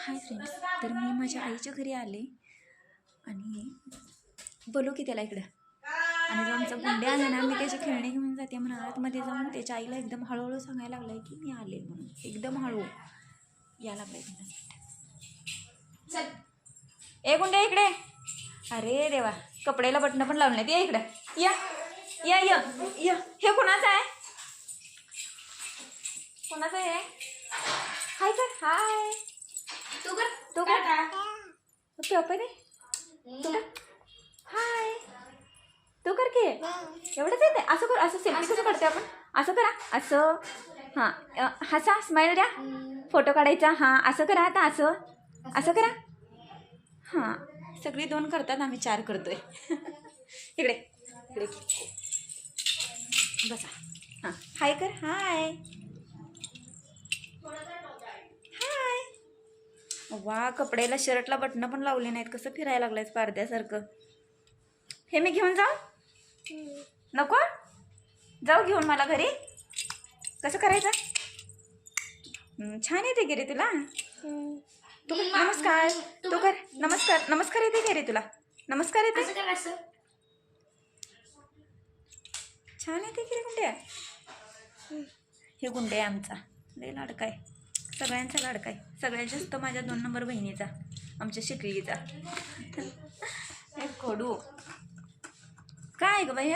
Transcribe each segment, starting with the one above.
Hi friends, तर मी माझ्या आईच्या घरी आले आणि बोलू की त्याला इकडं. आणि जो आमचा गुंड्या आहे ना, मी त्याची खेळणी घेऊन जाते म्हणून आतमध्ये जाऊन त्याच्या आईला एकदम हळूहळू सांगायला लागलाय की मी आले म्हणून. एकदम हळू या लागलाय. चल ए गुंड्या इकडे. अरे देवा, कपड्याला बटणं पण लावले. ये इकडं. या या या या. हे कोणाचं आहे? कोणाचं आहे? हाय कर. हाय. तू कर. तू कर. पेपर दे. तू कर. हाय. तू कर की. एवढंच येते. असं कर. असं सेल्फी कसं काढते आपण? असं करा. असं. हां, हसा. स्माईल द्या. फोटो काढायचा. हां, असं करा. आता असं असं करा. हां, सगळी 2 करतात, आम्ही 4 करतोय. इकडे इकडे बसा. हां, हाय कर. हाय. हाय. वा, कपड्याला शर्टला बटणं पण लावली नाहीत. कसं फिरायला लागलायच पारद्यासारखं. हे मी घेऊन जाऊ? नको जाऊ घेऊन मला घरी. कसं करायचं? छान येते की रे तुला. तू कर. नमस्कार. तू कर. नमस्कार. नमस्कार येते का रे तुला? नमस्कार येते. छान येते की रे गुंड्या. हे गुंड्या आमचा लय लाडका आहे. सगळ्यांचा लाडका आहे. सगळ्यात जास्त माझ्या 2 नंबर बहिणीचा, आमच्या शिकलीचा. एक खडू काय ग बाई?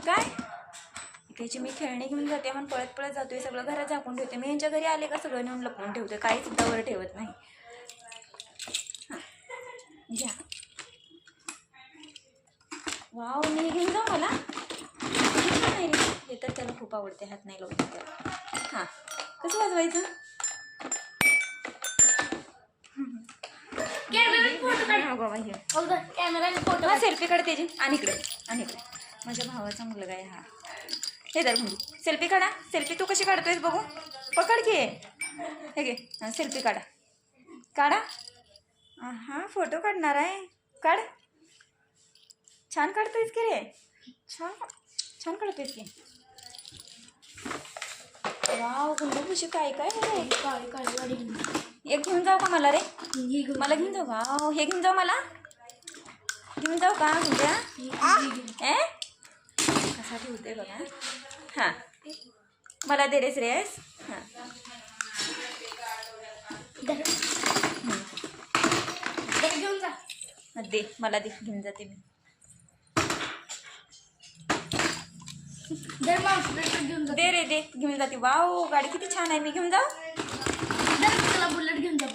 काय त्याची मी खेळणी घेऊन जाते म्हणून पळत पळत जातोय. सगळं घरात झाकून ठेवते. मी यांच्या घरी आले का सगळं नेऊन लपवून ठेवते. काही सुद्धा वर ठेवत नाही. घ्या. वाव, मी घेऊन जाऊ मला? नाही रे, हे तर त्याला खूप आवडते. हात नाही लावते त्याला. हां, कसं वाजवायचं? कॅमेरा सेल्फी काढ त्याची. आणि इकडे आणि इकडे माझ्या भावाचा मुलगा आहे हा. हे धर मुली. सेल्फी काढा. सेल्फी तू कशी काढतोयस बघू. पकड घे. हे घे. हां, सेल्फी काढा. काढा. हां, फोटो काढणार आहे. काढ. छान काढतोयस की रे. छान छान काढतोयस की. वाव, गुंडू खुशी काय काय आहे. एक घेऊन जाऊ का मला रे? मला घेऊन जाऊ. वाव, हे घेऊन जाऊ. मला घेऊन जाऊ का गुंड्या? कसा ठेवते बघा. हां, मला दे रेस रेस. हां, घेऊन जा. दे मला. दे घेऊन जाते मी. दे रे दे घेऊन जाते. वाव, गाडी किती छान आहे. मी घेऊन जाऊ.